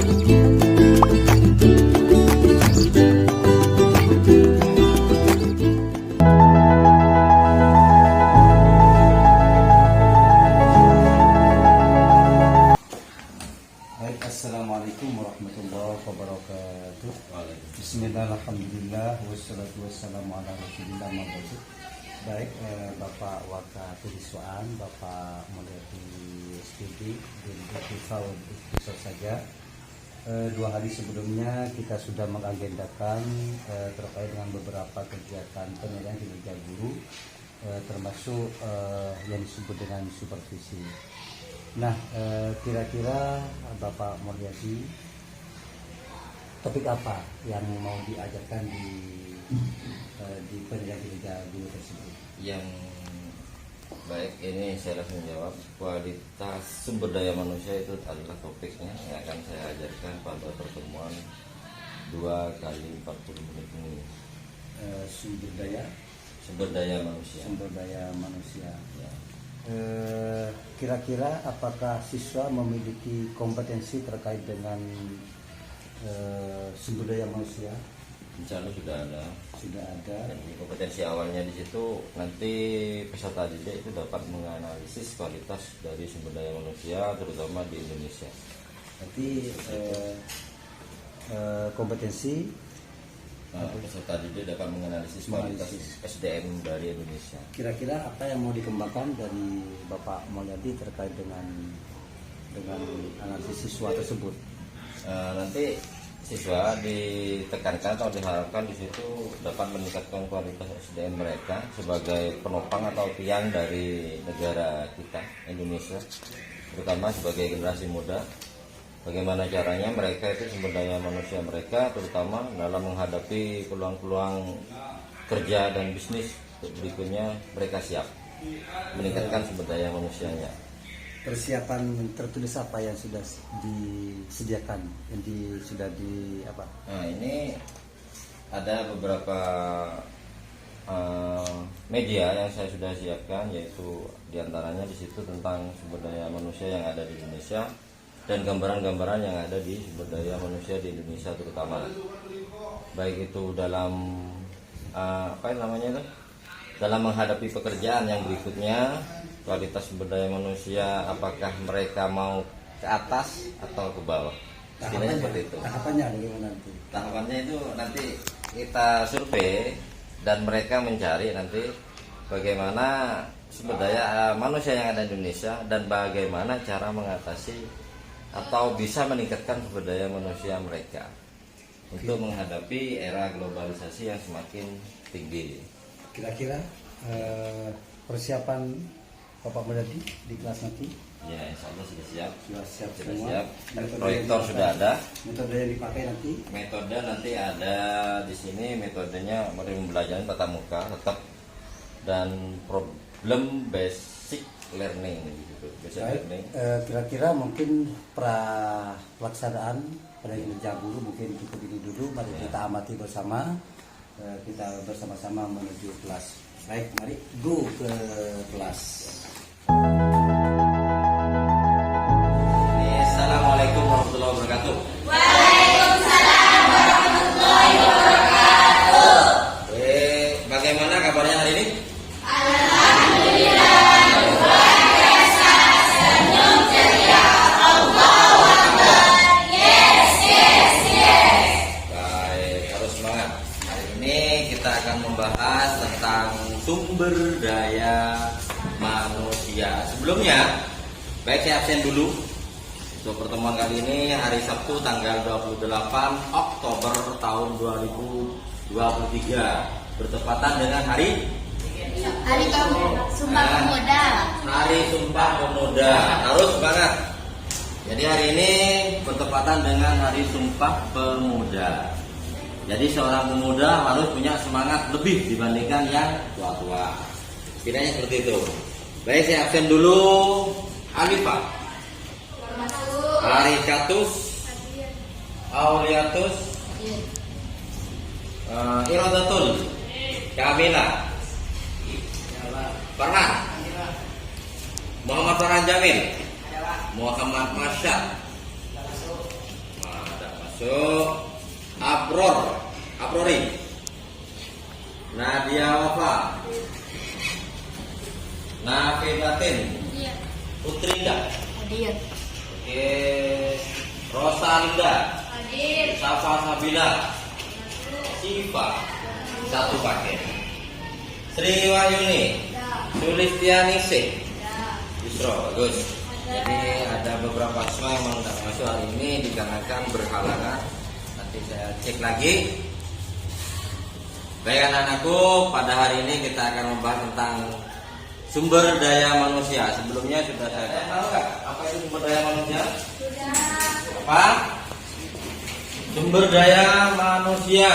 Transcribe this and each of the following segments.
Assalamualaikum warahmatullahi wabarakatuh. Bismillahirrahmanirrahim. Wassalatu wassalamu ala rasulillah. Baik, Bapak Wakatuliswaan, Bapak Mulyadi SPD dan Faud itu saja. 2 hari sebelumnya kita sudah mengagendakan terkait dengan beberapa kegiatan penilaian kinerja guru, termasuk yang disebut dengan supervisi. Nah, kira-kira Bapak Mulyadi, topik apa yang mau diajarkan di penilaian kinerja guru tersebut? Yang baik, ini saya langsung jawab. Kualitas sumber daya manusia itu adalah topiknya yang akan saya ajarkan pada pertemuan 2 kali 40 menit ini. Sumber daya manusia. Sumber daya manusia. Ya. Kira-kira apakah siswa memiliki kompetensi terkait dengan sumber daya manusia? Insya Allah sudah ada. Dan kompetensi awalnya di situ nanti peserta didik itu dapat menganalisis kualitas dari sumber daya manusia terutama di Indonesia. Berarti kompetensi peserta didik dapat menganalisis kualitas SDM dari Indonesia. Kira-kira apa yang mau dikembangkan dari Bapak Mulyadi terkait dengan analisis siswa tersebut? Nanti siswa ditekankan atau diharapkan di situ dapat meningkatkan kualitas SDM mereka sebagai penopang atau tiang dari negara kita Indonesia, terutama sebagai generasi muda. Bagaimana caranya mereka itu sumber daya manusia mereka terutama dalam menghadapi peluang-peluang kerja dan bisnis berikutnya mereka siap meningkatkan sumber daya manusianya. Persiapan tertulis apa yang sudah disediakan, Nah, ini ada beberapa media yang saya sudah siapkan, yaitu diantaranya di situ tentang sumber daya manusia yang ada di Indonesia dan gambaran-gambaran yang ada di sumber daya manusia di Indonesia terutama, baik itu dalam dalam menghadapi pekerjaan yang berikutnya, kualitas sumber daya manusia apakah mereka mau ke atas atau ke bawah. Tahapannya seperti itu. Tahapannya bagaimana nanti? Tahapannya itu nanti kita survei dan mereka mencari nanti bagaimana sumber daya manusia yang ada di Indonesia dan bagaimana cara mengatasi atau bisa meningkatkan sumber daya manusia mereka untuk menghadapi era globalisasi yang semakin tinggi. Kira-kira persiapan Bapak Mulyadi di kelas nanti? Ya, insya Allah sudah siap. Sudah semua. siap. Proyektor sudah ada. Metode yang dipakai nanti? Metode nanti ada di sini. Metodenya pembelajaran tatap muka tetap dan problem basic learning gitu. Kira-kira mungkin pelaksanaan penilaian kinerja guru mungkin cukup ini dulu. Mari kita amati bersama. Kita bersama-sama menuju kelas. Baik, mari go ke kelas. Assalamualaikum warahmatullahi wabarakatuh. Waalaikumsalam warahmatullahi wabarakatuh. Bagaimana kabarnya hari ini? Alhamdulillah, luar biasa, senyum ceria, Allahu Akbar. Yes. Baik, harus semangat. Hari ini kita akan membahas tentang sumber daya manusia. Sebelumnya, baik saya absen dulu. Untuk pertemuan kali ini hari Sabtu tanggal 28 Oktober tahun 2023 bertepatan dengan Hari Sumpah Pemuda. Hari Sumpah Pemuda. Harus semangat. Jadi hari ini bertepatan dengan Hari Sumpah Pemuda. Jadi seorang pemuda harus punya semangat lebih dibandingkan yang tua-tua. Kiranya seperti itu. Baik, saya absen dulu. Alifah, Arikatus, Auliatus, Iradatul, Kamila, Farhan, Muhammad Farhan Jamil, Muhammad Masyad. Masuk. Aprori. Nadia Wafa. Nafidatin. Iya. Putrinda. Hadir. Oke. Rosalinda. Hadir. Safa Sabila. Siva. Satu paket. Sri Wahyuni. Sulistianingsih. Yusro, bagus. Jadi ada beberapa siswa yang tidak masuk hari ini dikarenakan berhalangan. Nanti saya cek lagi. Baik anak-anakku, pada hari ini kita akan membahas tentang sumber daya manusia. Sebelumnya sudah saya tahu nggak apa itu sumber daya manusia? Apa? Sumber daya manusia.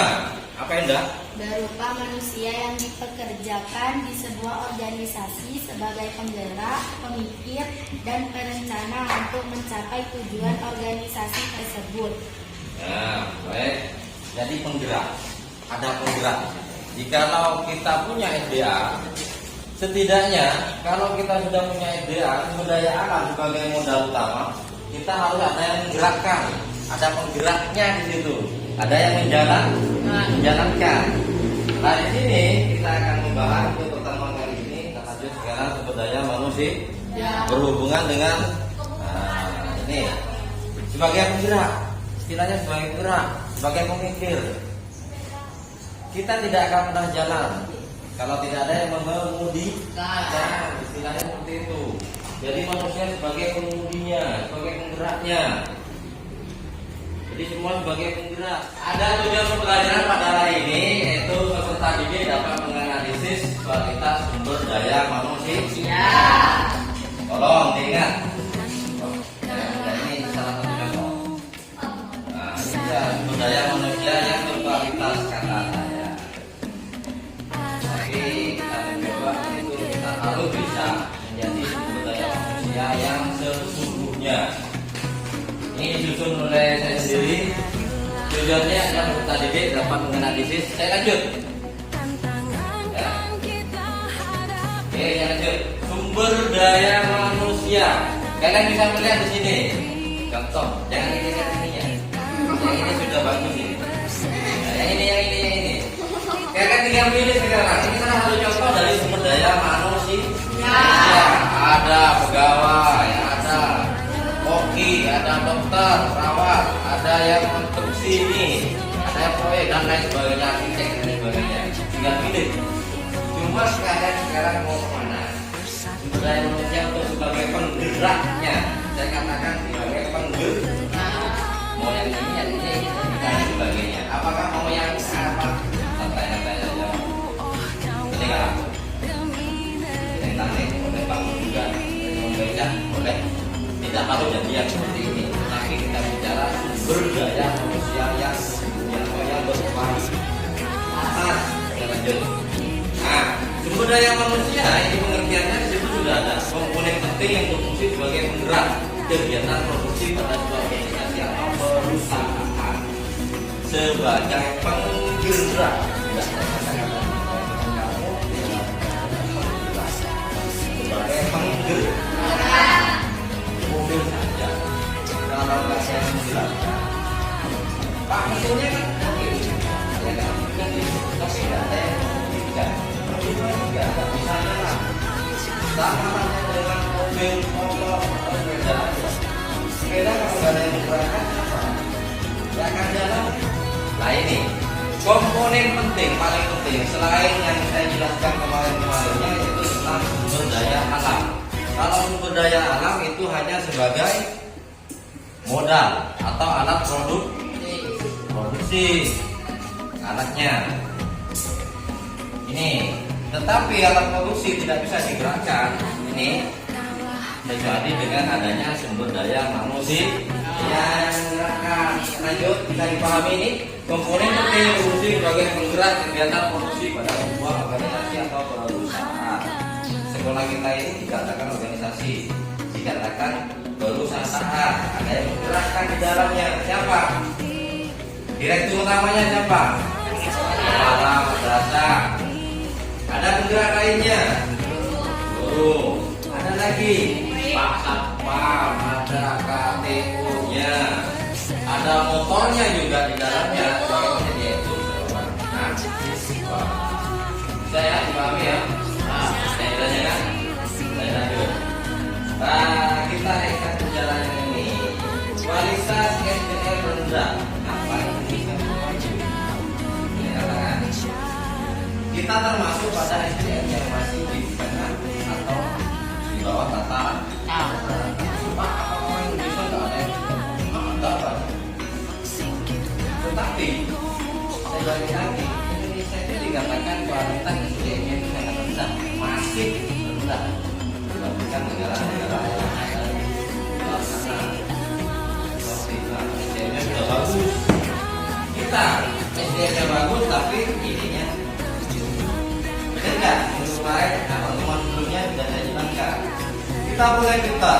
Apa Indah? Berupa manusia yang dipekerjakan di sebuah organisasi sebagai penggerak, pemikir, dan perencana untuk mencapai tujuan organisasi tersebut. Nah, baik. Jadi penggerak. Ada penggerak. Jikalau kita punya SDA, setidaknya kalau kita sudah punya SDA, sumber daya alam sebagai modal utama, kita harus ada yang menggerakkan. Ada penggeraknya di situ. Ada yang menjalankan. Nah di sini kita akan membahas untuk pertemuan kali ini. Kita lanjut sekarang sumber daya manusia berhubungan dengan ini sebagai penggerak. Istilahnya sebagai penggerak, sebagai pemikir. Kita tidak akan pernah jalan kalau tidak ada yang mengemudi. Nah, istilahnya seperti itu. Jadi manusia sebagai pengemudinya, sebagai penggeraknya. Jadi semua sebagai penggerak. Ada tujuan pembelajaran pada hari ini, yaitu peserta didik dapat menganalisis kualitas sumber daya manusia. Tolong diingat. Ini salah satu contoh. Nah, ini sumber daya manusia yang berkualitas kata saya. Tapi kita mencoba itu kita harus bisa menjadi sumber daya manusia yang sesungguhnya. Ini disusun oleh saya sendiri. Tujuannya adalah peserta didik dapat menganalisis. Saya lanjut. Ya. Oke, saya lanjut. Sumber daya manusia. Kalian bisa melihat di sini. Contoh, jangan ini ya. Yang ini sudah bagus ini. Nah, yang ini. Kalian tinggal pilih sekarang. Ini salah satu contoh dari sumber daya manusia. Ya, ada pegawai, ada koki, ada dokter, perawat, ada yang konstruksi ini, ada yang proyek dan lain sebagainya, arsitek dan lain sebagainya. Tinggal pilih. Cuma sekarang mau kemana? Sumber daya manusia untuk sebagai penggeraknya. Saya katakan sebagai penggerak. Mau yang ini, dan sebagainya. Apakah mau yang apa? Santai-santai aja. Ini kan aku. Yang tarik boleh bangun juga, membaca boleh. Tidak harus jadi yang seperti ini, tapi kita bicara sumber daya manusia yang sesungguhnya berkualitas. Kita lanjut. Nah, sumber daya manusia ini pengertiannya di situ sudah ada komponen penting yang berfungsi sebagai penggerak kegiatan produksi pada sebuah organisasi atau perusahaan sebagai penggerak. Tidak saya katakan kamu sebagai penggerak. Mobil saja kalau nggak saya menjelaskan Pak mesinnya kan oke ya kan tapi nggak ada yang membuktikan mobilnya juga nggak bisa jalan sama halnya dengan mobil motor atau sepeda aja sepeda kalau nggak ada yang menggerakkan apa nggak akan jalan. Nah ini komponen penting paling penting selain yang saya jelaskan kemarin-kemarinnya yaitu tentang sumber daya alam. Kalau sumber daya alam itu hanya sebagai modal atau alat produksi alatnya. Ini, tetapi alat produksi tidak bisa digerakkan. Ini kecuali dengan adanya sumber daya manusia yang menggerakkan. Lanjut, kita dipahami ini komponen penting produksi sebagai penggerak kegiatan produksi pada sebuah organisasi atau perusahaan. Sekolah kita ini dikatakan organisasi, dikatakan perusahaan. Ada yang menggerakkan di dalamnya. Siapa? Direktur utamanya siapa? Kepala madrasah. Ada penggerak lainnya? Guru. Ada lagi Pak Satpam, ada KTU-nya. ada motornya juga di dalamnya. Jadi itu saya dipahami ya. Nah, standarnya kan. Saya lanjut. Nah, kita ikat jalan ini. Kualitas SDM rendah. Apa yang bisa maju? Ini katakan. Kita termasuk pada SDM yang masih di tengah atau di bawah tataran. Pak, apa orang Indonesia nggak ada yang ada Pak? Tetapi saya balik lagi, Indonesia itu dikatakan kualitas SDM-nya itu sangat rendah, masih rendah dibandingkan negara-negara yang ada di luar sana. Seperti SDM-nya sudah bagus, kita SDM-nya bagus tapi ininya benar nggak? Menurut saya, teman-teman sebelumnya sudah saya jelaskan. Kita boleh kita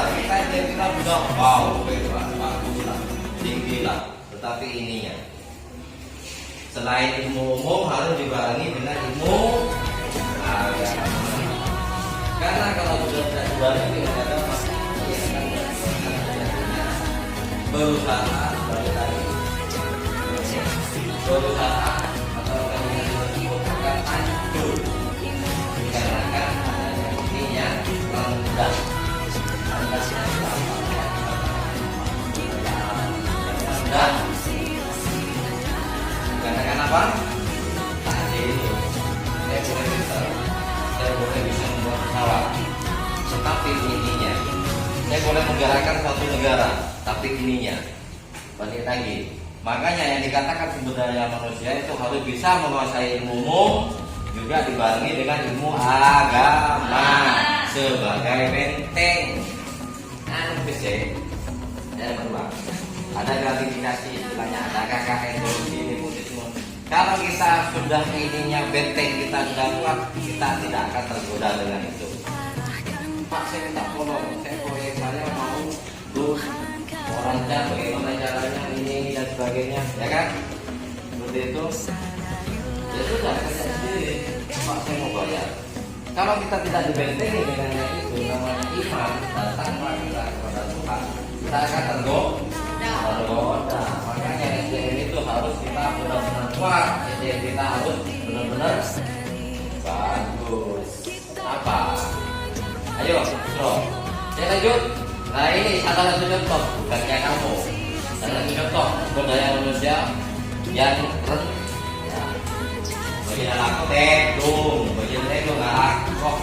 sudah wow, bagus lah, tinggi lah. Tetapi ininya, selain ilmu umum harus dibarengi dengan ilmu agama. Karena kalau sudah tidak dibarengi dengan agama, dia akan berusaha atau akan hancur dikarenakan adanya ininya rendah. Dikarenakan apa? Tadi itu saya boleh bisa membuat pesawat, tetapi ininya saya boleh menggerakkan suatu negara, tapi ininya balik lagi. Makanya yang dikatakan sumber daya manusia itu harus bisa menguasai ilmu umum juga dibarengi dengan ilmu agama sebagai benteng. Saya berulang. Ada gratifikasi istilahnya, ada KKN korupsi, nepotisme. Kalau kita sudah ininya benteng kita sudah kuat, kita tidak akan tergoda dengan itu. Pak, saya minta tolong, saya proyek saya mau terus merancang bagaimana caranya ini dan sebagainya, ya kan? Seperti itu. Ya sudah, saya sendiri. Pak, saya mau bayar. Kalau kita tidak dibentengi dengan yang itu, namanya iman, datang kita kepada Tuhan, kita akan tergoda. Makanya SDM itu harus kita benar-benar kuat. SDM kita harus benar-benar bagus. Apa? Ayo, bro. Saya lanjut. Nah ini salah satu contoh, bukan kayak kamu. Salah satu contoh sumber daya manusia yang bagian aku tekung, bagian tekung nggak kok,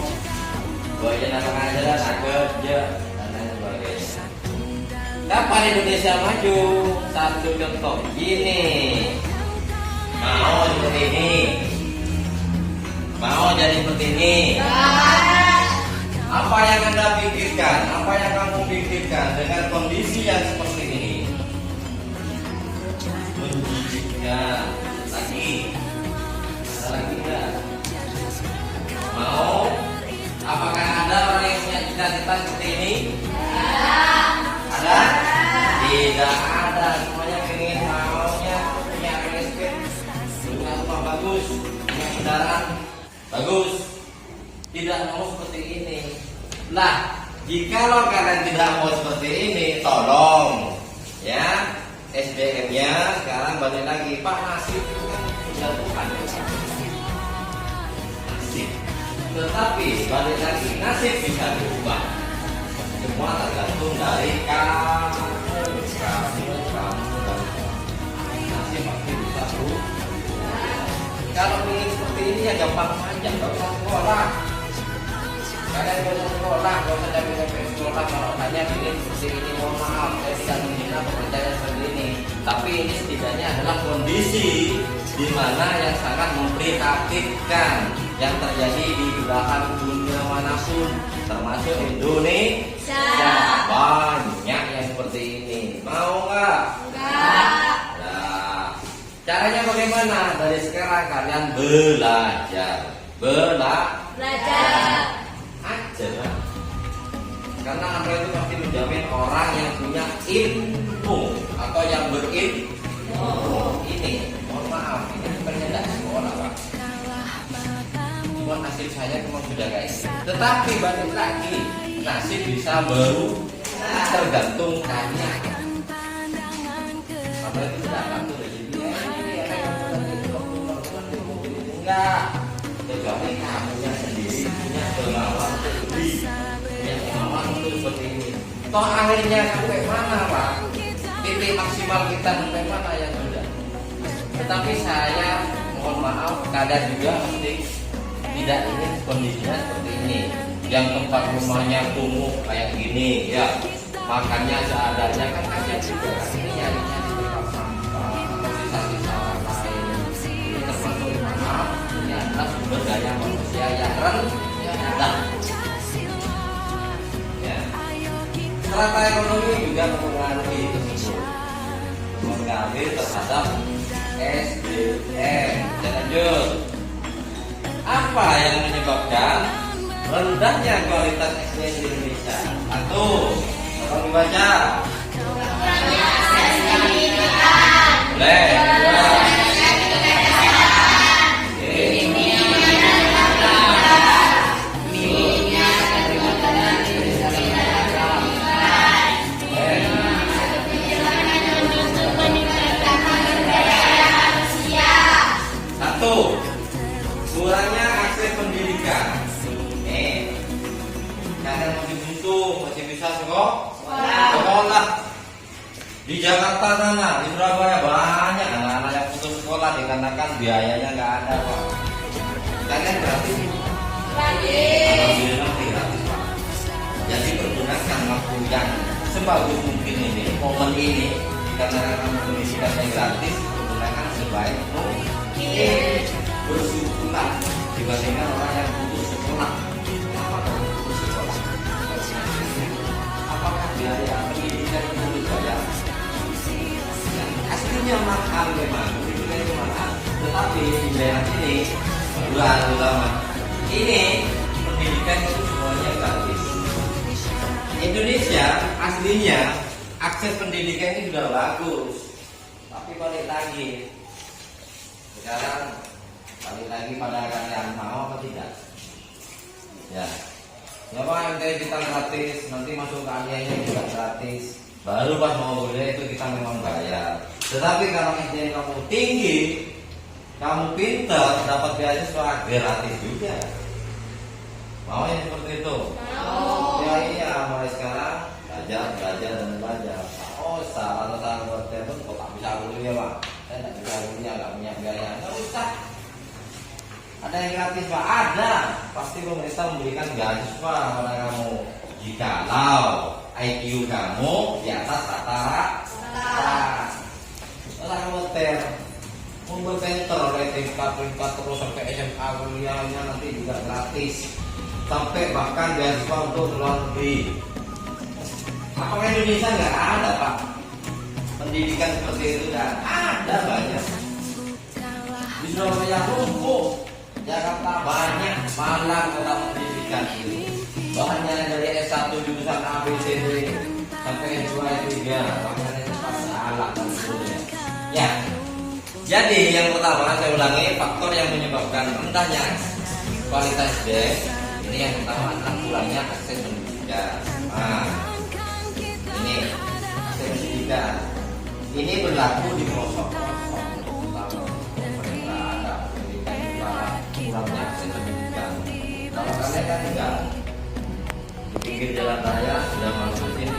bagian apa aja tak kerja dan lain sebagainya. Kapan Indonesia maju? Satu contoh gini, mau seperti ini, mau jadi seperti ini. Apa yang Anda pikirkan? Apa yang kamu pikirkan dengan kondisi yang seperti ini? Menjijikkan lagi. Lagi enggak? Mau? Apakah ada orang yang punya cita-cita seperti ini? Ada? Tidak ada. Semuanya pengen maunya punya respect, punya rumah bagus, punya kendaraan bagus. Tidak mau seperti ini. Nah, jikalau kalian tidak mau seperti ini, tolong ya SDM-nya sekarang balik lagi. Pak, nasib itu kan tinggal Tuhan. Tetapi balik lagi, nasib bisa diubah. Semua tergantung dari kamu dan nasib pasti bisa berubah. Kalau ingin seperti ini ya gampang saja, nggak usah sekolah. Kalian nggak usah sekolah, nggak usah capek-capek sekolah. Kalau hanya ingin seperti ini, mohon maaf, saya tidak menghina pekerjaan seperti ini. Tapi ini setidaknya adalah kondisi di mana yang sangat memprihatinkan yang terjadi di belahan dunia manapun, termasuk Indonesia. Banyak yang seperti ini. Mau nggak? Nggak. Nah, caranya bagaimana? Dari sekarang kalian belajar, belajar aja. Karena Anda itu pasti menjamin orang yang punya ilmu atau yang berilmu. Ini, mohon maaf, ini bukannya tidak sekolah, Pak. Cuma nasib saya memang sudah kayak ini. Tetapi balik lagi, nasib bisa berubah tergantung kalian. Apa itu tidak ngatur di sini? Enggak. Kecuali kamunya sendiri punya kemauan untuk beli, punya kemauan untuk seperti ini. Toh akhirnya sampai mana Pak? Titik maksimal kita sampai mana yang sudah? Tetapi saya mohon maaf, kadang juga mesti tidak ingin kondisinya seperti ini. Yang tempat rumahnya kumuh kayak gini, ya makannya seadanya kan kasihan juga. Ini nyarinya di tempat sampah, sisa-sisa orang lain. Ini termasuk maaf, ini adalah sumber daya manusia yang rendah. Ya. Strata ekonomi juga mempengaruhi tersebut, mengambil terhadap SDM. Dan lanjut, apa yang menyebabkan rendahnya kualitas SDM di Indonesia? Satu, tolong dibaca. Boleh. Satu, kurangnya akses pendidikan. Kalian masih buntu, masih bisa sekolah. Di Jakarta sana, di Surabaya banyak anak-anak yang putus sekolah dikarenakan biayanya nggak ada Pak. Kalian gratis? Alhamdulillah gratis Pak. Jadi pergunakan waktu yang sebagus mungkin ini, momen ini, dikarenakan pendidikan yang gratis, gunakan sebaik mungkin. Bersyukurlah dibandingkan orang yang putus sekolah. Apakah biaya pendidikan itu dibayar? Aslinya mahal memang, pendidikan itu mahal. Tetapi di daerah sini, bukan ulama, ini pendidikan itu semuanya gratis. Indonesia aslinya akses pendidikan ini sudah bagus, tapi balik lagi. Sekarang balik lagi pada kalian mau apa tidak? Ya, ya Pak, nanti kita gratis, nanti masuk ke aliannya juga gratis. Baru pas mau boleh itu kita memang bayar. Tetapi kalau SDM kamu tinggi, kamu pintar, dapat beasiswa gratis juga. Mau yang seperti itu? Mau. Ya iya, mulai sekarang belajar dan belajar. Oh, salah buat telepon kok tak bisa kuliah Pak? Saya tidak bisa kuliah, nggak punya biaya. Nggak usah. Ada yang gratis Pak? Ada. Pasti pemerintah memberikan beasiswa kepada kamu. Jikalau IQ kamu di atas rata-rata. Orang hotel berpenter oleh tingkat terus sampai SMA kuliahnya nanti juga gratis. Sampai bahkan beasiswa untuk luar negeri. Apakah Indonesia nggak ada Pak? Pendidikan seperti itu dan ada banyak. Di Surabaya lumpuh, Jakarta banyak, Malang kota pendidikan itu. Bahannya dari S1 jurusan A, B, C, D sampai S2, S3, makanya itu salah dan sebagainya. Ya, jadi yang pertama saya ulangi, faktor yang menyebabkan rendahnya kualitas SDM ini yang pertama adalah kurangnya akses pendidikan. Nah, ini akses pendidikan. Ini berlaku di pelosok-pelosok, terutama pemerintah ada pendidikan para kurangnya akses pendidikan. Kalau kalian kan enggak di pinggir jalan raya sudah masuk sini.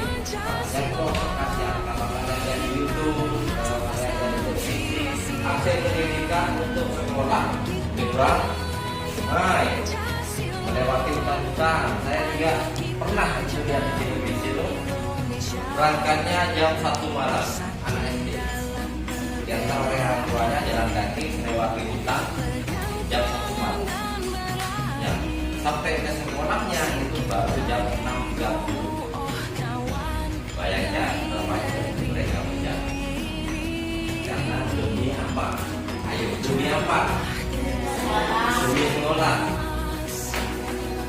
Yang pelosok kasihan kalau kalian dari YouTube, kalau kalian dari televisi, akses pendidikan untuk sekolah nyebrang, melewati hutan-hutan. Saya juga pernah lihat di televisi itu berangkatnya jam 1 malam. Anak SD yang oleh orang tuanya jalan kaki melewati hutan jam 1 malam ya, sampai ke sekolahnya itu baru jam 6.30. Bayangkan berapa yang mereka punya karena demi apa? Ayo demi apa? Demi sekolah.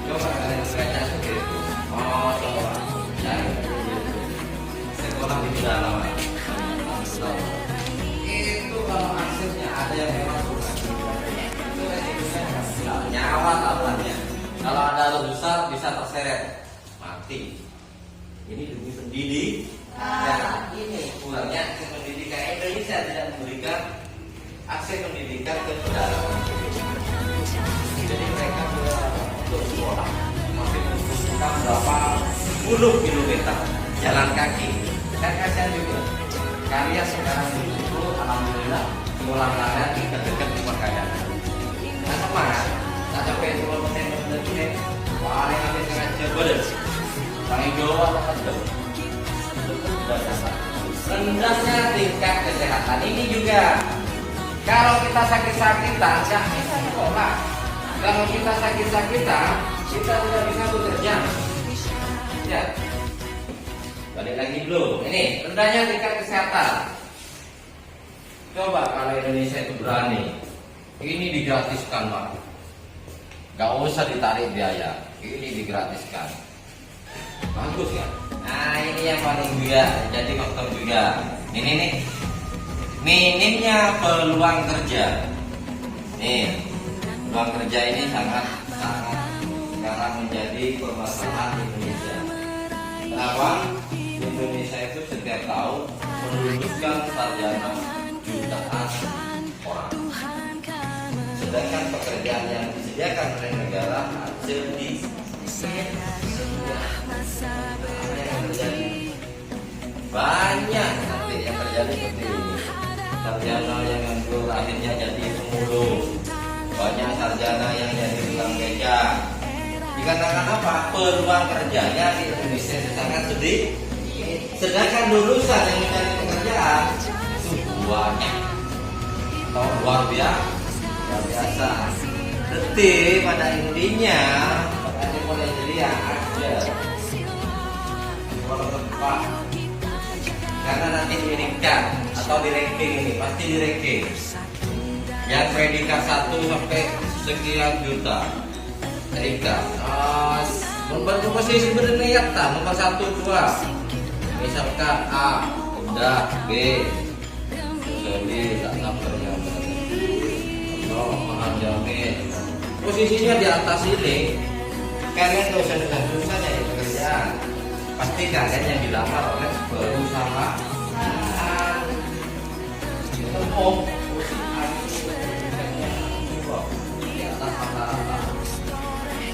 Coba kalian baca seperti itu. Oh coba cari sekolah di pedalaman itu kalau aksesnya ada yang memang kurang itu resikonya nyawa taruhannya. Kalau ada alat besar bisa terseret mati. Ini demi pendidik dan ini kurangnya akses pendidikan Indonesia tidak memberikan akses pendidikan ke pedalaman. Jadi mereka untuk sekolah masih membutuhkan berapa puluh kilometer jalan kaki. Kan kasihan juga. Karya sekarang itu alhamdulillah sekolah nelayan dekat-dekat rumah kalian. Nah semangat, tak sampai 10% mendetik. Paling habis dengan jebel, paling Jawa atau jauh. Rendahnya tingkat kesehatan ini juga. Kalau kita sakit-sakitan, nggak bisa sekolah. Kalau kita sakit-sakitan, kita tidak bisa bekerja. Ya, balik lagi dulu. Ini rendahnya tingkat kesehatan. Coba kalau Indonesia itu berani, ini digratiskan, Pak. Gak usah ditarik biaya, ini digratiskan. Bagus ya. Nah ini yang paling juga jadi faktor juga. Ini nih minimnya peluang kerja. Nih peluang kerja ini sangat sekarang menjadi permasalahan Indonesia. Kenapa? Indonesia itu setiap tahun meluluskan sarjana jutaan orang. Sedangkan pekerjaan yang disediakan oleh negara sedikit. Banyak nanti yang terjadi seperti ini. Sarjana yang nganggur akhirnya jadi pemulung. Banyak sarjana yang jadi tukang beca. Dikarenakan apa? Peluang kerjanya di Indonesia sangat sedikit. Sedangkan lulusan yang mencari pekerjaan itu banyak. Luar biasa. Detik pada intinya pada mulai jadi yang ada kalau tempat karena nanti diringkat atau di ranking ini pasti di ranking yang predikat 1 sampai sekian juta predikat membantu posisi sebenarnya ya nomor 1, 2 misalkan A udah B jadi tak sampai yang menjamin posisinya di atas ini kalian gak usah dengan susah nyari pekerjaan pasti kalian yang dilamar oleh perusahaan di atas rata-rata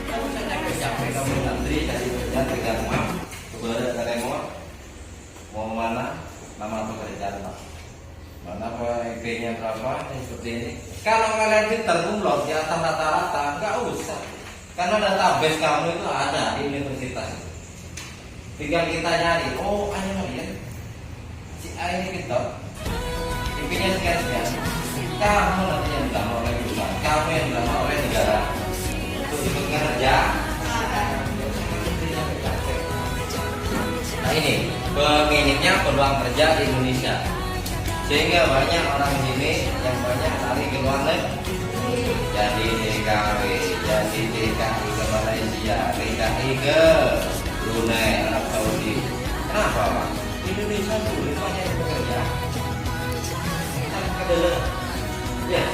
kamu capek kamu ngantri cari pekerjaan pegang map kepada remote mau mana nama pekerjaan Pak mana IP-nya berapa seperti ini. Kalau kalian pintar kumlot di atas rata-rata nggak usah karena database kamu itu ada di universitas. Tinggal kita nyari, oh ayo ya si A ini kita IP-nya sekian. Kamu nanti yang dilamar oleh perusahaan, kamu yang dilamar oleh negara untuk ikut kerja. Nah ini peminimnya peluang kerja di Indonesia. Sehingga banyak orang sini yang banyak lari ke luar negeri. Jadi DKW, jadi DKI ke Malaysia, DKI ke Brunei, Arab Saudi. Kenapa Pak? Indonesia sulit banyak yang bekerja. Kita kedelai. Ya.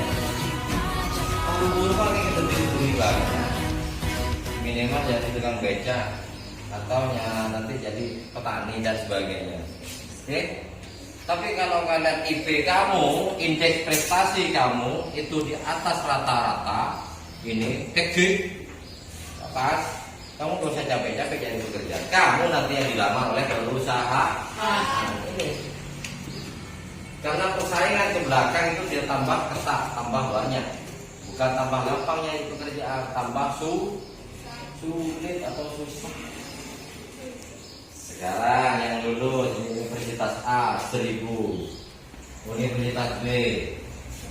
Buru-buru pakai berdiri banget. Minimal jadi tukang beca atau nanti jadi petani dan sebagainya. Oke? Tapi kalau kalian IP kamu, indeks prestasi kamu itu di atas rata-rata, ini kecil, pas, kamu gak usah capek-capek jadi bekerja. Kamu nanti yang dilamar oleh perusahaan. Karena persaingan ke belakang itu dia tambah ketat, tambah banyak, bukan tambah gampangnya itu pekerjaan, tambah sulit atau susah. Sekarang yang lulus Universitas A 1000, Universitas B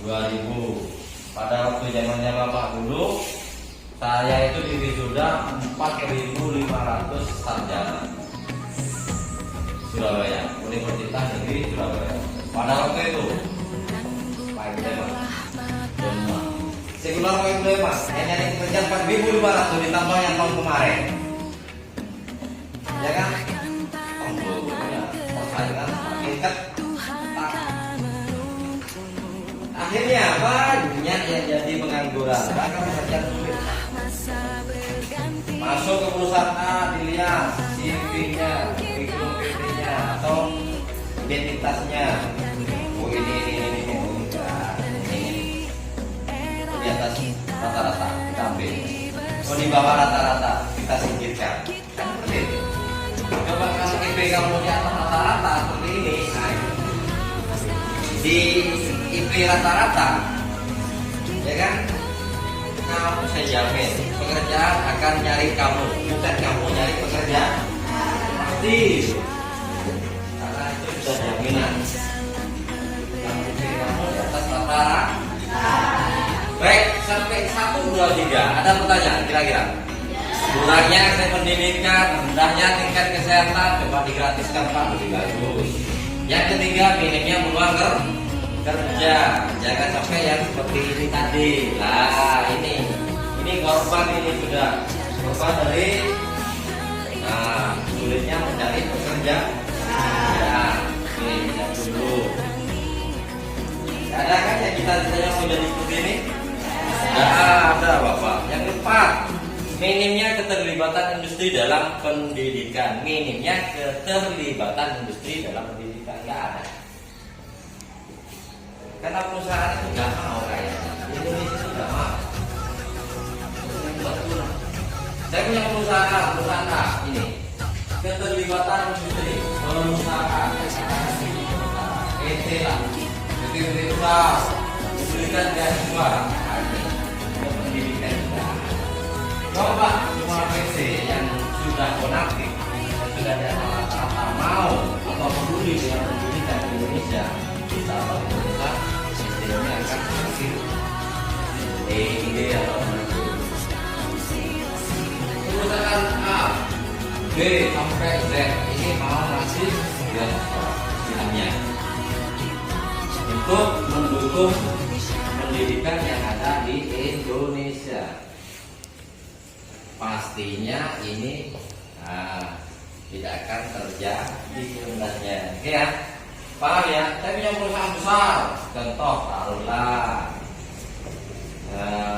2000. Pada waktu zaman Bapak dulu, saya itu di wisuda 4.500 sarjana Surabaya, Universitas Negeri Surabaya. Pada waktu itu, Pak Ibu sekular Pak Ibu yang nyari kerja 4.500 ditambah yang tahun kemarin, ya kan? Akhirnya banyak yang jadi pengangguran, bahkan pekerjaan sulit. Masuk ke perusahaan A, dilihat CV-nya, curriculum vitae-nya atau identitasnya. Oh ini enggak. Ini di atas rata-rata kita ambil. Oh, di bawah rata-rata kita singkirkan. Kan seperti itu. Coba kalau IP kamu di atas rata-rata seperti ini, nah, di IP rata-rata, ya kan? Kamu saya jamin pekerjaan akan nyari kamu, bukan kamu nyari pekerjaan. Pasti, karena itu sudah jaminan. Kamu di atas rata-rata. Baik, sampai 1, 2, 3. Ada pertanyaan kira-kira? Kurangnya akses pendidikan, rendahnya tingkat kesehatan, coba digratiskan Pak, lebih bagus. Yang ketiga, minimnya peluang kerja. Jangan sampai yang seperti ini tadi. Nah, ini korban, ini sudah korban dari sulitnya mencari pekerjaan. Ya, ini lihat dulu. Ada kan yang kita ditanya mau jadi seperti ini? Ada Bapak. Yang keempat, minimnya keterlibatan industri dalam pendidikan. Minimnya keterlibatan industri dalam pendidikan nggak ada. Karena perusahaan itu nggak mau kayak Indonesia itu nggak mau. Saya punya perusahaan A, ini keterlibatan industri perusahaan PT lah, PT besar, pendidikan beasiswa, pendidikan juga. Coba cuma PT yang sudah konaktif, sudah ada rata-rata mau atau peduli dengan pendidikan di Indonesia, kita bisa sistemnya akan berhasil. D atau perusahaan A, B sampai Z ini mau ngasih istilahnya untuk mendukung pendidikan yang ada di Indonesia. Pastinya ini tidak akan terjadi sebenarnya. Oke ya, paham ya? Saya punya perusahaan besar, contoh taruhlah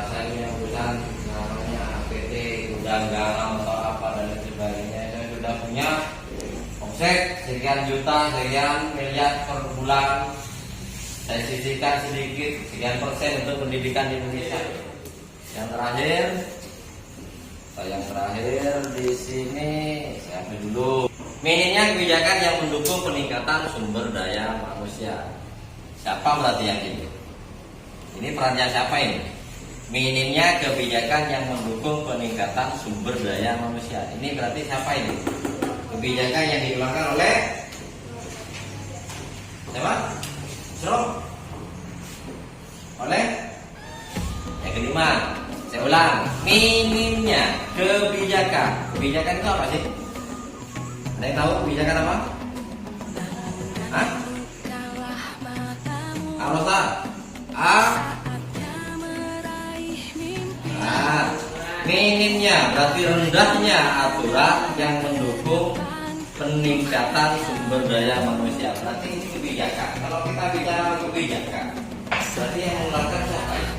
saya punya perusahaan namanya PT Gudang Garam atau apa dan lain sebagainya. Saya sudah punya omset sekian juta, sekian miliar per bulan. Saya sisihkan sedikit sekian persen untuk pendidikan di Indonesia. Yang terakhir di sini saya ambil dulu. Minimnya kebijakan yang mendukung peningkatan sumber daya manusia. Siapa berarti yang ini? Ini perannya siapa ini? Minimnya kebijakan yang mendukung peningkatan sumber daya manusia. Ini berarti siapa ini? Kebijakan yang dikeluarkan oleh siapa? Oleh yang kelima. Saya ulang. Minimnya kebijakan. Kebijakan itu apa sih? Ada yang tahu kebijakan apa? Hah? Apa? Minimnya berarti rendahnya aturan yang mendukung peningkatan sumber daya manusia. Berarti ini kebijakan. Kalau kita bicara kebijakan, berarti yang mengeluarkan siapa ya?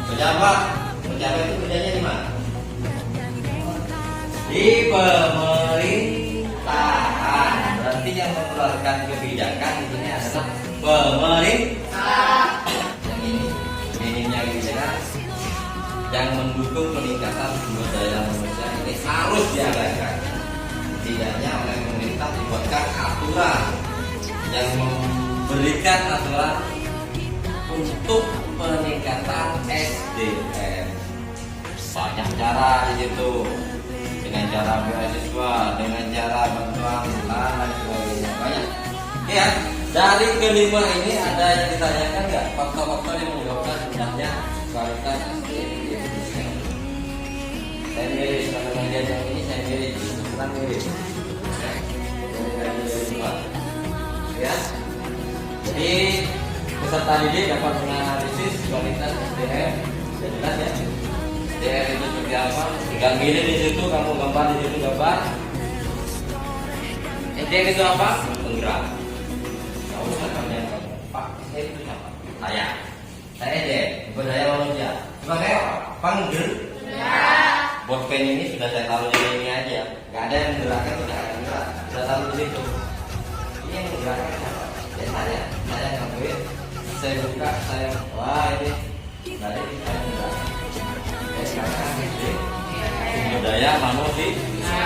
Pejabat itu kerjanya di mana? Di pemerintahan. Berarti yang mengeluarkan kebijakan di sini adalah pemerintah. Yang ini minimnya kebijakan yang mendukung peningkatan sumber daya manusia ini harus diadakan. Setidaknya oleh pemerintah dibuatkan aturan yang memberikan aturan untuk peningkatan SDM. Banyak cara di situ, dengan cara beasiswa, dengan cara bantuan dan sebagainya, banyak. Ya, dari kelima ini ada yang ditanyakan nggak? Faktor-faktor yang menyebabkan rendahnya kualitas SDM di Indonesia. Saya mirip, kalau bagian yang ini saya mirip, bukan mirip. Ya, jadi peserta didik dapat menganalisis kualitas SDM. Sudah jelas ya? SDM itu seperti apa? Tinggal milih di situ, kamu gambar di situ gambar. SDM itu apa? Penggerak. Kamu usah tanya kamu, Pak, SDM itu apa? Saya SDM, sumber daya manusia. Sebagai apa? Penggerak. Bolpen ini sudah saya taruh di ini aja. Gak ada yang menggerakkan, tidak ada yang Sudah taruh di situ. Ini yang menggerakkan siapa? Ya saya ngambil, saya buka, saya wah ini dari saya enggak. Sekarang ini budaya manusia.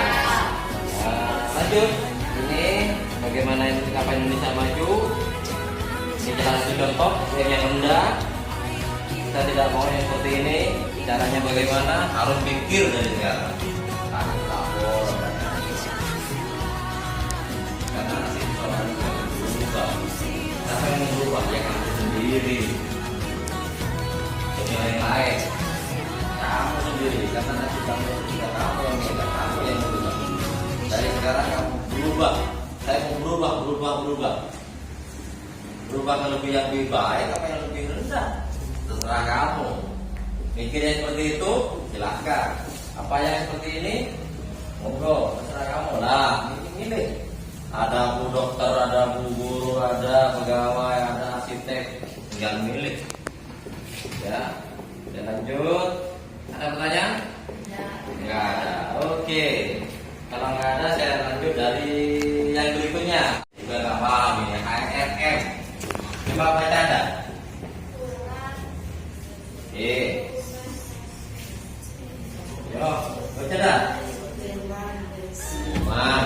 Lanjut, ini bagaimana kapan Indonesia maju. Ini salah satu contoh yang rendah. Kita tidak mau yang seperti ini. Caranya bagaimana? Harus pikir dari sekarang. Karena nasib seorang itu berubah. Siapa yang berubah? Ya kamu sendiri. Demi yang lain. Kamu sendiri. Karena nasib kamu tidak kamu yang megang, kamu yang berubah. Dari sekarang kamu berubah. Saya mau berubah. Berubah ke lebih baik apa yang lebih rendah? Terserah kamu. Mikirnya seperti itu, silahkan. Apa yang seperti ini, monggo, terserah kamu lah. Ini ada bu dokter, ada bu guru, ada pegawai, ada arsitek, tinggal milih. Ya, dan lanjut. Ada pertanyaan? Enggak ada. Oke. Kalau nggak ada, saya lanjut dari yang berikutnya. Juga nggak paham ini, HMM. Coba baca ada. Yo, baca dah. Man.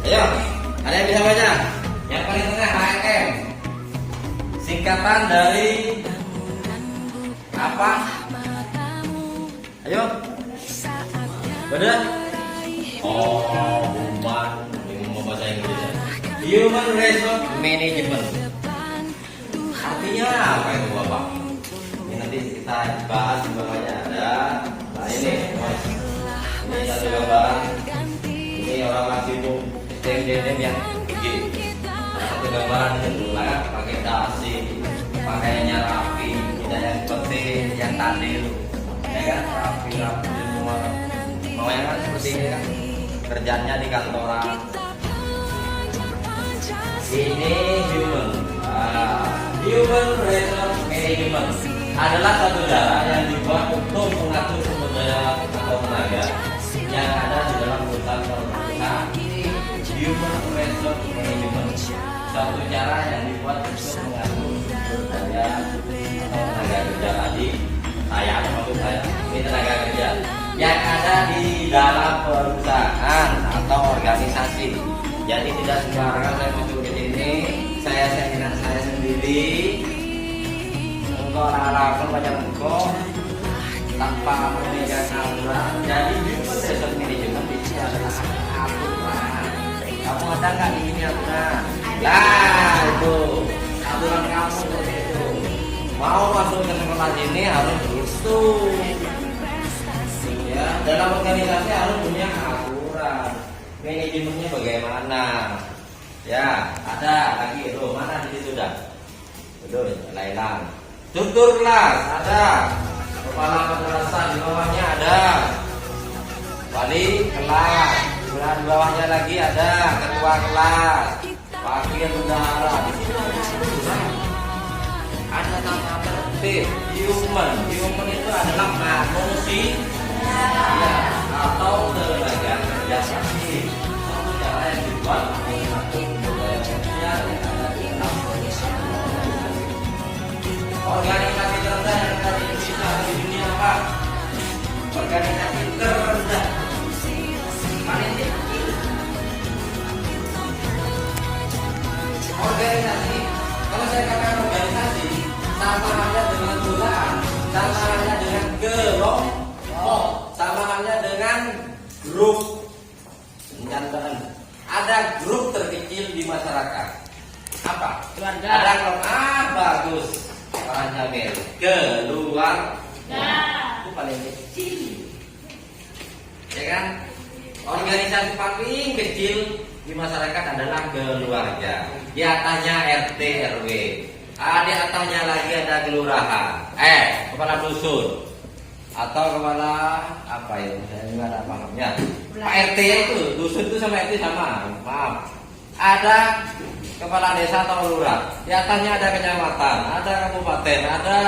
Ayo, ada yang bisa baca? Yang paling tengah HMM. Singkatan dari apa? Ayo. Baca. Oh, human. Ini mau baca Inggris. Human Resource Management. Artinya apa itu Bapak? Ini nanti kita bahas di bawahnya ada. Nah ini satu gambaran. Ini orang lagi itu STM yang pergi. Satu gambaran itu lah pakai dasi, pakaiannya rapi, tidak yang seperti yang tadi itu. Ya kan rapi semua. Mau yang kan seperti ini kan kerjanya di kantoran. Ini human resource management adalah satu cara yang dibuat untuk mengatur sumber daya atau tenaga yang ada di dalam perusahaan perusahaan. Human resource management satu cara yang dibuat untuk mengatur sumber daya atau tenaga kerja tadi. Maksud saya ini tenaga kerja yang ada di dalam perusahaan atau organisasi. Jadi tidak sembarangan saya masuk ke sini, saya seminar saya sendiri, engkau orang-orang banyak engkau tanpa memegang aturan. Jadi human resource management di sini adalah aturan. Kamu ada nggak di sini aturan? Lah itu aturan kamu seperti itu. Mau masuk ke sekolah ini harus itu. Ya, dalam organisasi harus punya aturan. Manajemennya bagaimana? Ya, ada lagi itu mana di situ dah? Itu Lailang. Struktur kelas ada. Kepala madrasah di bawahnya ada. Wali kelas. Di bawahnya lagi ada ketua kelas. Wakil bendahara. Di situ ada tata tertib. Human itu adalah manusia. Ya, atau tenaga kerja aktif. Satu cara yang dibuat mengatur budaya sosial yang ada di dalam organisasi terendah yang ada di Indonesia di dunia apa? Organisasi terendah paling kecil. Organisasi, kalau saya katakan organisasi, sama halnya dengan bulan, sama halnya dengan kelompok, sama halnya dengan grup. Ada grup terkecil di masyarakat. Apa? Keluarga. Ada kelompok. Bagus. Orang Jamil. Keluarga. Itu paling kecil. Ya kan? Organisasi paling kecil di masyarakat adalah keluarga. Di atasnya RT RW. Di atasnya lagi ada kelurahan. Kepala dusun. Atau kepala apa ya? Saya nggak ada pahamnya. Pak RT itu, dusun itu sama RT sama. Maaf. Ada kepala desa atau lurah. Di atasnya ada kecamatan, ada kabupaten, ada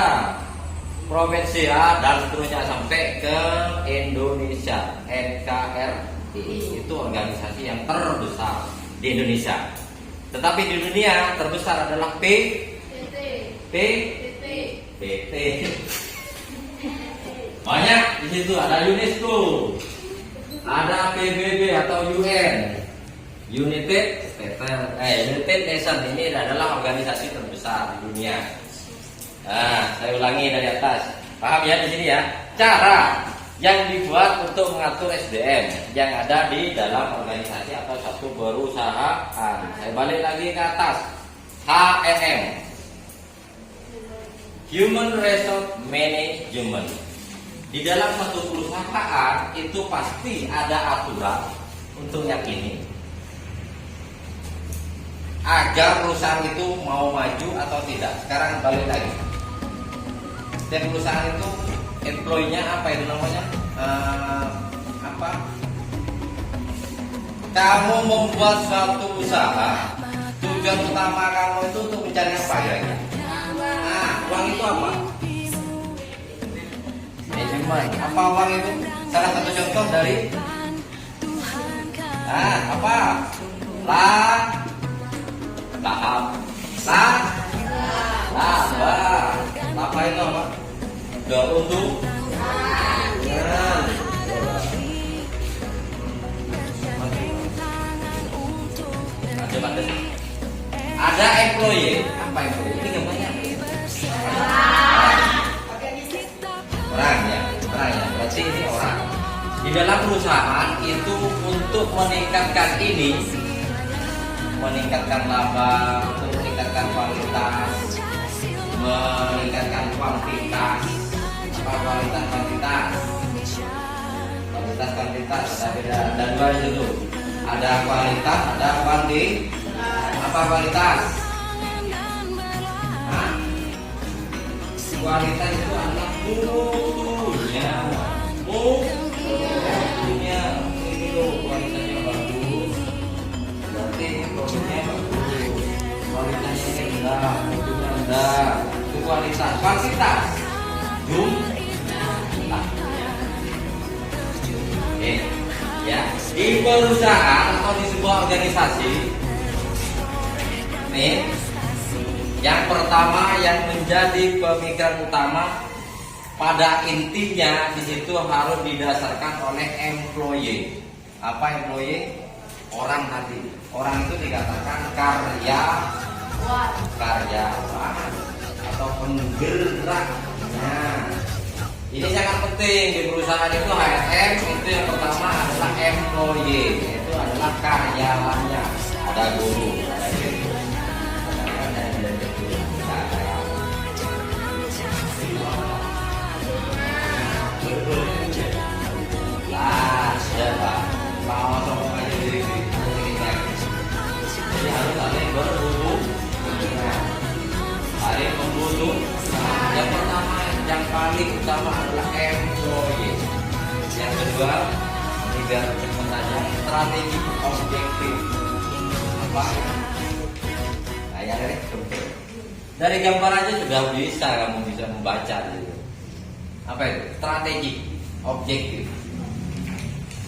provinsi dan seterusnya sampai ke Indonesia. NKRI. Itu organisasi yang terbesar di Indonesia. Tetapi di dunia terbesar adalah PT. Banyak di situ, ada UNESCO, ada PBB atau UN, United Nations. Ini adalah organisasi terbesar di dunia. Nah, saya ulangi dari atas. Paham ya di sini ya? Cara yang dibuat untuk mengatur SDM yang ada di dalam organisasi atau satu perusahaan. Saya balik lagi ke atas. HRM, Human Resource Management. Di dalam satu perusahaan itu pasti ada aturan untuk yakini agar perusahaan itu mau maju atau tidak. Sekarang balik lagi. Setiap perusahaan itu employee-nya apa itu namanya? Kamu membuat suatu usaha, tujuan utama kamu itu untuk mencari apa ya? Nah, uang itu apa? Manajemen. Apa uang itu? Salah satu contoh dari apa? Laba itu apa? Untuk ada employee. Apa employee? Ini gambarnya orang ya. Berarti ini orang di dalam perusahaan itu untuk meningkatkan meningkatkan laba, untuk meningkatkan kualitas, meningkatkan kuantitas. Apa kualitas ada beda, dan dua itu ada kualitas, ada kuantitas. Apa kualitas? Kualitas itu adalah mutunya, ini loh kualitasnya bagus, berarti produknya bagus. Kualitasnya rendah, mutunya rendah, itu kualitas. Kuantitas, jumlah. Ya, di perusahaan atau di sebuah organisasi, nih, yang pertama yang menjadi pemikiran utama pada intinya di situ harus didasarkan oleh employee. Apa employee? Orang tadi. Orang itu dikatakan karyawan atau penggeraknya. Ini sangat penting di perusahaan itu. HRM itu yang pertama adalah employee, itu adalah karyawannya. Ada guru, ada direktur, jadi harus saling berhubungan, saling membutuh. Yang pertama, yang paling utama adalah employee. Yang kedua, tiga saja, strategi objektif. Apa? Kayak dari gambar aja sudah bisa kamu bisa membaca gitu. Apa itu? Strategi objektif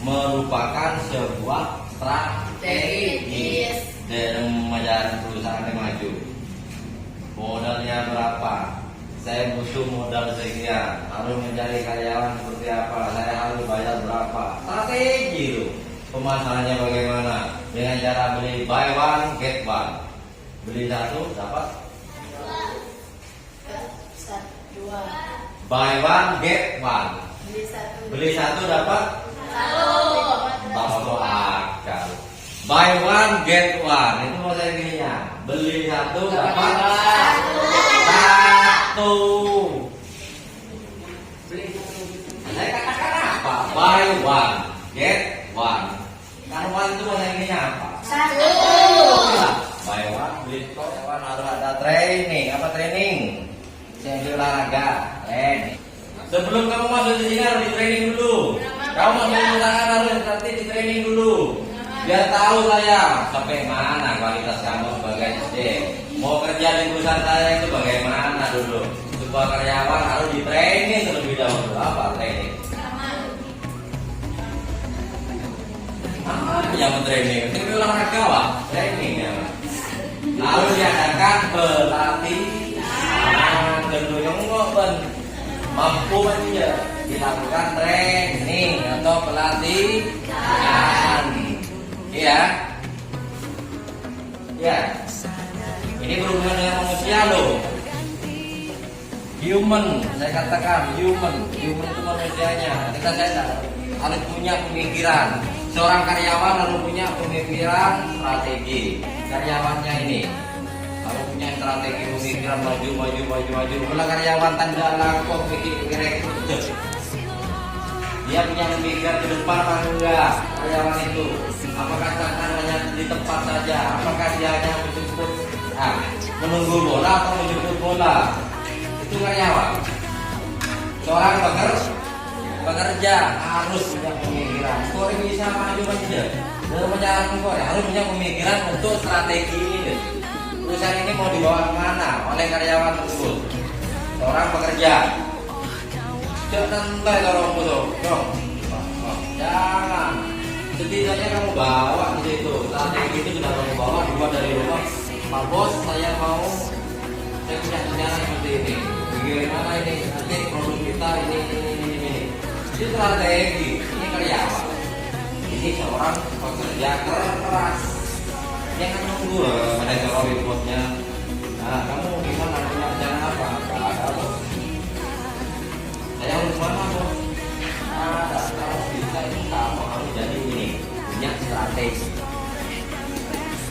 merupakan sebuah strategi dalam menjalankan perusahaan yang maju. Modalnya berapa? Saya butuh modal sekian, harus mencari karyawan seperti apa, saya harus bayar berapa. Strategi itu. Pemasarannya bagaimana? Dengan cara beli buy one get one. Beli satu dapat dua. Buy one get one. Beli satu dapat satu akal. Buy one get one. Itu bahasa Inggrisnya. Beli satu dapat satu. Saya katakan apa? Buy one get one. Kan one itu bahasa Inggrisnya apa? Satu. Buy one beli one harus ada training. Apa training? Saya olahraga. Training. Sebelum kamu masuk di sini harus di training dulu. Kamu masuk perusahaan harus nanti di training dulu. Biar tahu saya sampai mana kualitas kamu sebagai SDM. Mau kerja di perusahaan saya itu bagaimana dulu. Sebuah karyawan harus di training terlebih dahulu. Apa training? yang training itu olahraga Pak, training ya. Lalu diadakan pelatihan gendong ngopen mampu aja dilakukan training atau pelatihan. Iya. Ya. Ini berhubungan dengan manusia loh. Human, saya katakan human itu manusianya. Kita harus punya pemikiran. Seorang karyawan harus punya pemikiran strategi. Karyawannya ini harus punya strategi pemikiran maju. Kalau karyawan tanda laku pikir itu, dia punya pemikiran ke depan apa enggak? Karyawan itu, apakah hanya di tempat saja? Apakah dia hanya menunggu bola atau menjemput bola? Itu karyawan. Seorang bekerja harus punya pemikiran. Kore bisa maju aja. Dalam menjalankan Kore harus punya pemikiran untuk strategi ini. Perusahaan ini mau dibawa kemana oleh karyawan tersebut. Seorang pekerja. Jangan santai kalau dong. Jangan. Setidaknya kamu bawa di situ. Strategi itu sudah kamu bawa dibuat dari rumah. Pak Bos, saya punya rencana seperti ini. Bagaimana ini nanti produk kita ini. Itu strategi, ini karyawan. Ini seorang pekerja keras. Jangan nunggu pada kalau bosnya. Nah, kamu gimana punya rencana apa? Tidak ada bos. Saya harus mana bos? Ada. Kalau bisa itu kamu harus jadi ini punya strategi.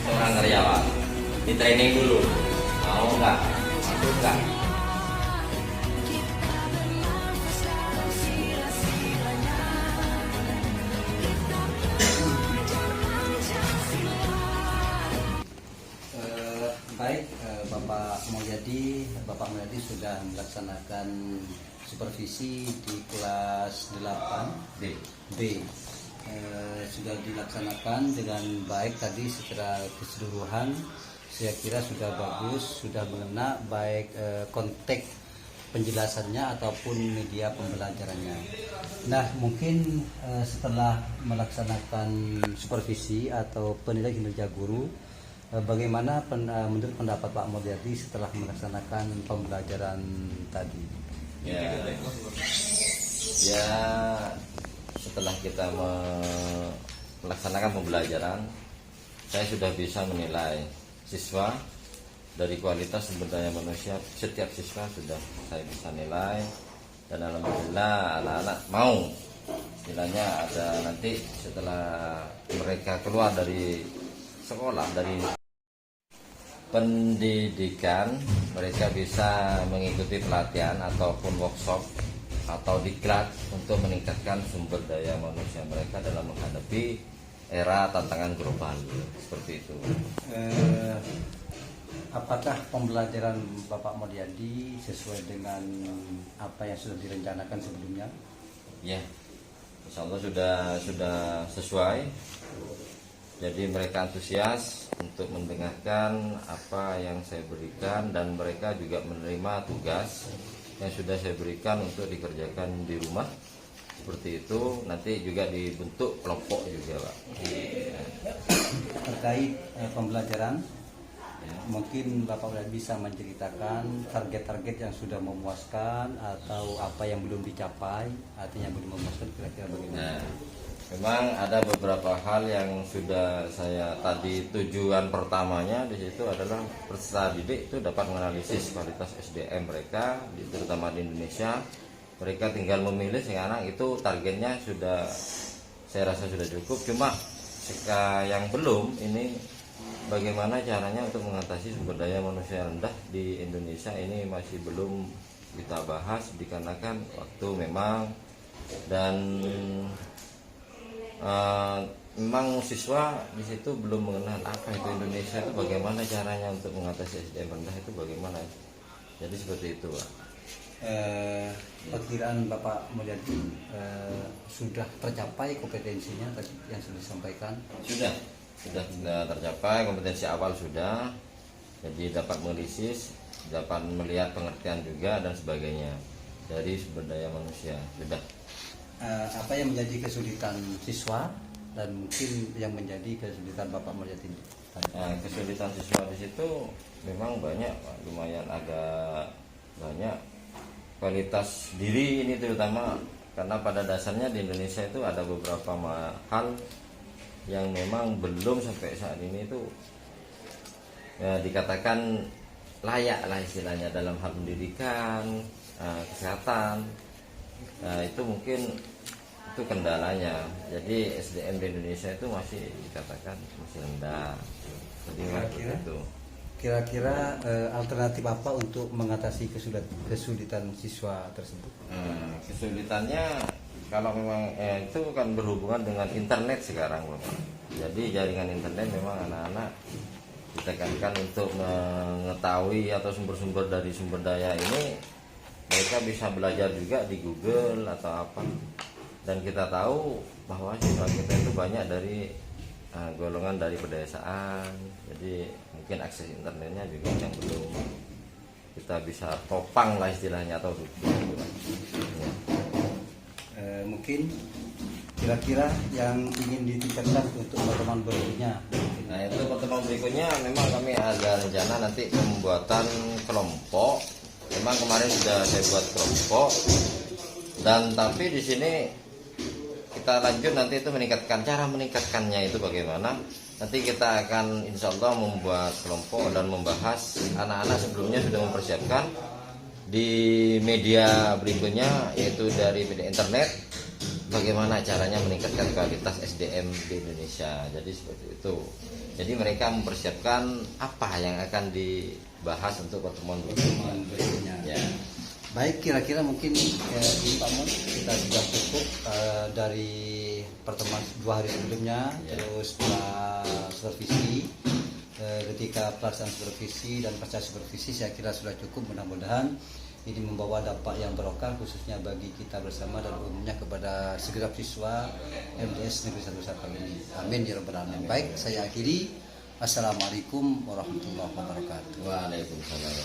Seorang karyawan di training dulu. Mau nggak? Masuk nggak? Baik, Bapak Mulyadi sudah melaksanakan supervisi di kelas 8 B. Sudah dilaksanakan dengan baik tadi secara keseluruhan. Saya kira sudah bagus, sudah mengena baik konteks penjelasannya ataupun media pembelajarannya. Nah, mungkin setelah melaksanakan supervisi atau penilaian kinerja guru, bagaimana menurut pendapat Pak Mulyadi setelah melaksanakan pembelajaran tadi? Ya, setelah kita melaksanakan pembelajaran, saya sudah bisa menilai siswa dari kualitas sumber daya manusia. Setiap siswa sudah saya bisa nilai, dan alhamdulillah anak-anak mau. Istilahnya ada nanti setelah mereka keluar dari sekolah, dari pendidikan, mereka bisa mengikuti pelatihan ataupun workshop atau diklat untuk meningkatkan sumber daya manusia mereka dalam menghadapi era tantangan global seperti itu. Apakah pembelajaran Bapak Mulyadi sesuai dengan apa yang sudah direncanakan sebelumnya? Ya, insya Allah sudah sesuai. Jadi mereka antusias untuk mendengarkan apa yang saya berikan, dan mereka juga menerima tugas yang sudah saya berikan untuk dikerjakan di rumah. Seperti itu, nanti juga dibentuk kelompok juga Pak. Terkait pembelajaran, mungkin Bapak bisa menceritakan target-target yang sudah memuaskan atau apa yang belum dicapai, artinya belum memuaskan, kira-kira bagaimana? Memang ada beberapa hal yang sudah saya tadi, tujuan pertamanya di situ adalah peserta didik itu dapat menganalisis kualitas SDM mereka, terutama di Indonesia. Mereka tinggal memilih sekarang, itu targetnya sudah, saya rasa sudah cukup. Cuma yang belum ini bagaimana caranya untuk mengatasi sumber daya manusia rendah di Indonesia, ini masih belum kita bahas dikarenakan waktu memang, dan memang siswa di situ belum mengenal apa itu Indonesia, itu bagaimana caranya untuk mengatasi SDM rendah itu bagaimana. Jadi seperti itu Pak. Perkiraan Bapak Mulyadi sudah tercapai kompetensinya tadi yang sudah disampaikan? Sudah tercapai kompetensi awal sudah. Jadi dapat menganalisis, dapat melihat pengertian juga dan sebagainya dari sumber daya manusia sudah. Apa yang menjadi kesulitan siswa dan mungkin yang menjadi kesulitan Bapak melihat ini? Nah, kesulitan siswa di situ memang banyak, Pak. Lumayan agak banyak. Kualitas diri ini terutama karena pada dasarnya di Indonesia itu ada beberapa hal yang memang belum sampai saat ini itu ya, dikatakan layak lah istilahnya dalam hal pendidikan, kesehatan. Nah, itu mungkin itu kendalanya. Jadi SDM di Indonesia itu masih dikatakan masih rendah. Jadi Kira-kira alternatif apa untuk mengatasi kesulitan siswa tersebut? Kesulitannya kalau memang itu kan berhubungan dengan internet sekarang, Bapak. Jadi jaringan internet memang anak-anak ditekankan untuk mengetahui atau sumber-sumber dari sumber daya ini, mereka bisa belajar juga di Google atau apa. Dan kita tahu bahwa siswa kita itu banyak dari golongan dari pedesaan, jadi mungkin akses internetnya juga yang belum kita bisa topang lah istilahnya atau dukung. Ya. Mungkin kira-kira yang ingin ditingkatkan untuk pertemuan berikutnya. Nah, itu pertemuan berikutnya memang kami ada rencana nanti pembuatan kelompok. Memang kemarin sudah saya buat kelompok, dan tapi di sini kita lanjut nanti itu cara meningkatkannya itu bagaimana. Nanti kita akan insya Allah membuat kelompok dan membahas. Anak-anak sebelumnya sudah mempersiapkan di media berikutnya, yaitu dari media internet, bagaimana caranya meningkatkan kualitas SDM di Indonesia. Jadi seperti itu. Jadi mereka mempersiapkan apa yang akan dibahas untuk pertemuan berikutnya. Ya. Baik, kira-kira mungkin ini Pak Mon, kita sudah cukup dari pertemuan 2 hari sebelumnya, terus supervisi, ketika pelaksanaan supervisi dan pasca supervisi saya kira sudah cukup. Mudah-mudahan ini membawa dampak yang barokah khususnya bagi kita bersama dan umumnya kepada segenap siswa MTS Negeri 1 Sapang ini. Amin ya rabbal alamin. Baik, saya akhiri. Assalamualaikum warahmatullahi wabarakatuh. Waalaikumsalam.